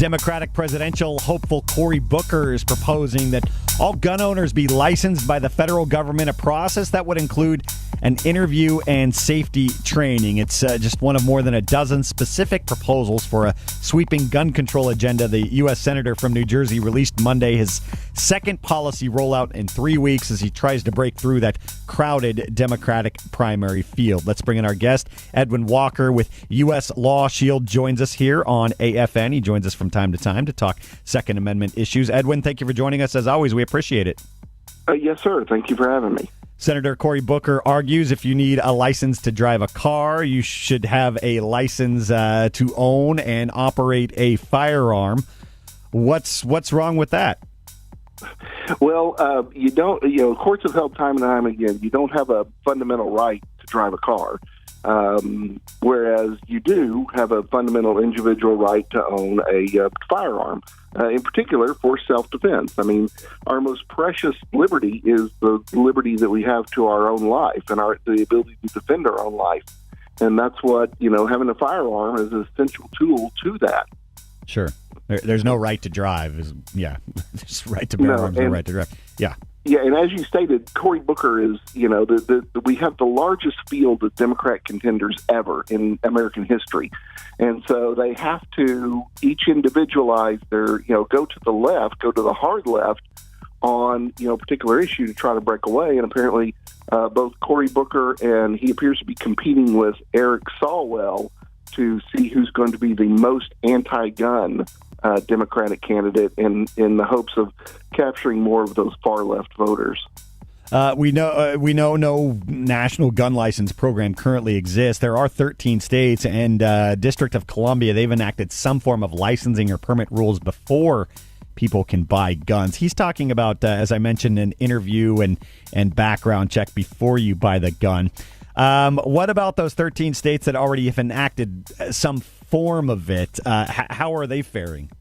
Democratic presidential hopeful Cory Booker is proposing that all gun owners be licensed by the federal government, a process that would include an interview and safety training. It's just one of more than a dozen specific proposals for a sweeping gun control agenda. The U.S. Senator from New Jersey released Monday his second policy rollout in 3 weeks as he tries to break through that crowded Democratic primary field. Let's bring in our guest, Edwin Walker with U.S. LawShield, joins us here on AFN. He joins us from time to time to talk Second Amendment issues. Edwin, thank you for joining us. As always, we appreciate it. Yes, sir. Thank you for having me. Senator Cory Booker argues if you need a license to drive a car, you should have a license to own and operate a firearm. What's wrong with that? Well, you don't. Courts have held time and time again. You don't have a fundamental right to drive a car, whereas you do have a fundamental individual right to own a firearm. In particular, for self-defense. I mean, our most precious liberty is the liberty that we have to our own life and the ability to defend our own life. And that's what, having a firearm is an essential tool to that. Sure. There's no right to drive. There's right to bear arms, no right to drive. Yeah. Yeah, and as you stated, Cory Booker is, we have the largest field of Democrat contenders ever in American history. And so they have to each individualize their, go to the hard left on, a particular issue to try to break away. And apparently both Cory Booker and he appears to be competing with Eric Swalwell to see who's going to be the most anti-gun Democratic candidate in the hopes of capturing more of those far left voters. We know no national gun license program currently exists. There are 13 states and District of Columbia. They've enacted some form of licensing or permit rules before people can buy guns. He's talking about, as I mentioned, an interview and background check before you buy the gun. What about those 13 states that already have enacted some form of it? How are they faring?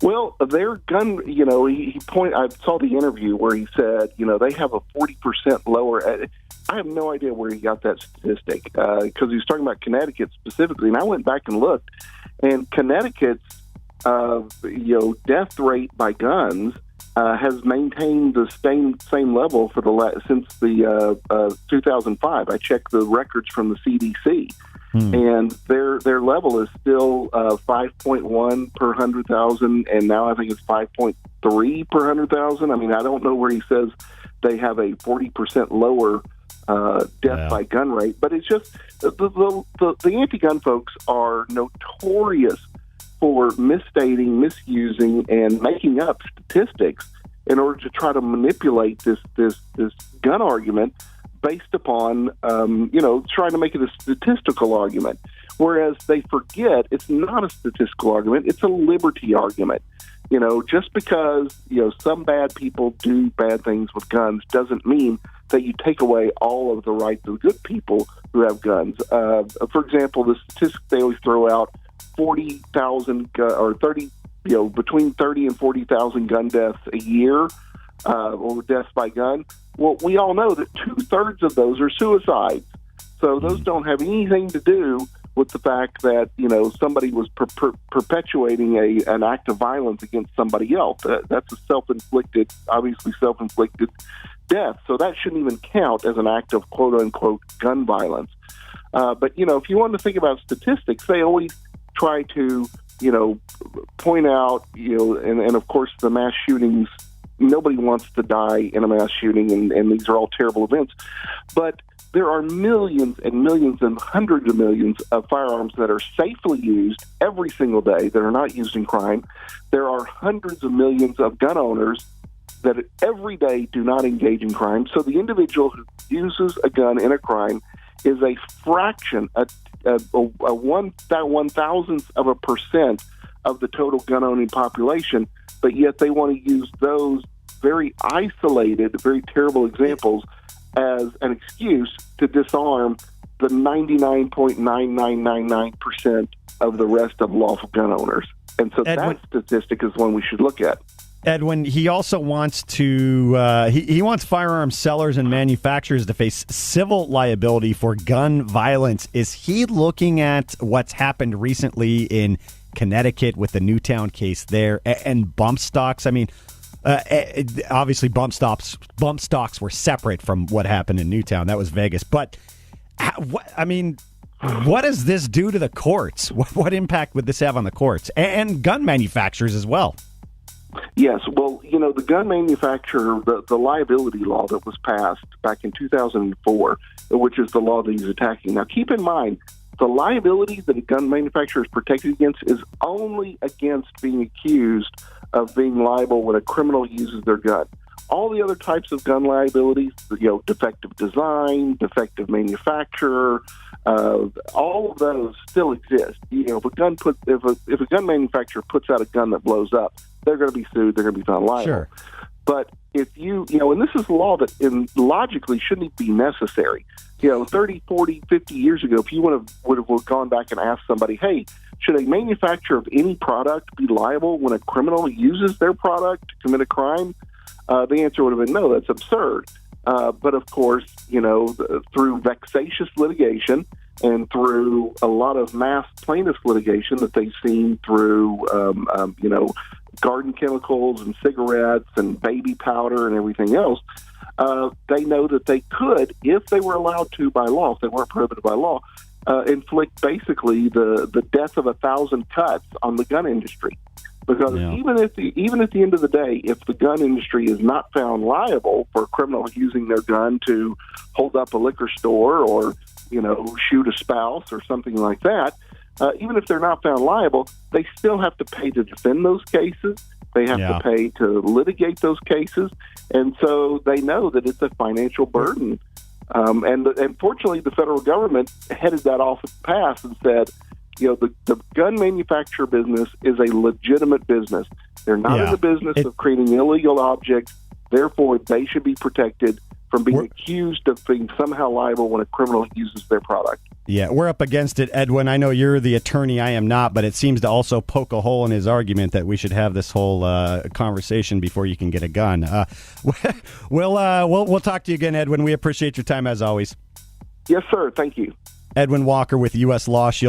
Well, their gun, I saw the interview where he said, they have a 40% lower. I have no idea where he got that statistic because he was talking about Connecticut specifically. And I went back and looked, and Connecticut's, death rate by guns has maintained the same level for since the 2005. I checked the records from the CDC, and their level is still 5.1 per 100,000, and now I think it's 5.3 per 100,000. I mean, I don't know where he says they have a 40% lower death by gun rate, but it's just the anti-gun folks are notorious for misstating, misusing, and making up statistics in order to try to manipulate this gun argument based upon, trying to make it a statistical argument. Whereas they forget it's not a statistical argument, it's a liberty argument. Just because, some bad people do bad things with guns doesn't mean that you take away all of the rights of good people who have guns. For example, the statistic they always throw out, 40,000 or 30, between 30 and 40,000 gun deaths a year, or deaths by gun. Well, we all know that 2/3 of those are suicides. So those don't have anything to do with the fact that, somebody was perpetuating an act of violence against somebody else. That's a obviously self-inflicted death. So that shouldn't even count as an act of quote-unquote gun violence. But, if you want to think about statistics, they always try to, point out, and of course the mass shootings, nobody wants to die in a mass shooting, and these are all terrible events. But there are millions and millions and hundreds of millions of firearms that are safely used every single day that are not used in crime. There are hundreds of millions of gun owners that every day do not engage in crime. So the individual who uses a gun in a crime is a fraction, a 1/1000th of a percent of the total gun-owning population, but yet they want to use those very isolated, very terrible examples as an excuse to disarm the 99.9999% of the rest of lawful gun owners. And so that statistic is one we should look at. Edwin, he also wants to he wants firearm sellers and manufacturers to face civil liability for gun violence. Is he looking at what's happened recently in Connecticut with the Newtown case there, and bump stocks. I mean, obviously bump stocks were separate from what happened in Newtown. That was Vegas. But, what does this do to the courts? What impact would this have on the courts and gun manufacturers as well? Yes, well, the gun manufacturer, the liability law that was passed back in 2004, which is the law that he's attacking. Now, keep in mind, the liability that a gun manufacturer is protected against is only against being accused of being liable when a criminal uses their gun. All the other types of gun liabilities, defective design, defective manufacturer, all of those still exist. If a gun manufacturer puts out a gun that blows up, they're going to be sued. They're going to be found liable. Sure. But if and this is a law that logically shouldn't be necessary. 30, 40, 50 years ago, if you would have gone back and asked somebody, hey, should a manufacturer of any product be liable when a criminal uses their product to commit a crime? The answer would have been no, that's absurd. But of course, through vexatious litigation and through a lot of mass plaintiff litigation that they've seen through, garden chemicals and cigarettes and baby powder and everything else, they know that they could, if they were allowed to by law, if they weren't prohibited by law, inflict basically the death of 1,000 cuts on the gun industry. Because even at the end of the day, if the gun industry is not found liable for a criminal using their gun to hold up a liquor store or, shoot a spouse or something like that, even if they're not found liable, they still have to pay to defend those cases. They have to pay to litigate those cases. And so they know that it's a financial burden. And fortunately, the federal government headed that off at the pass and said, the gun manufacturer business is a legitimate business. They're not in the business of creating illegal objects. Therefore, they should be protected from being accused of being somehow liable when a criminal uses their product. Yeah, we're up against it, Edwin. I know you're the attorney. I am not, but it seems to also poke a hole in his argument that we should have this whole conversation before you can get a gun. We'll talk to you again, Edwin. We appreciate your time as always. Yes, sir. Thank you. Edwin Walker with U.S. LawShield.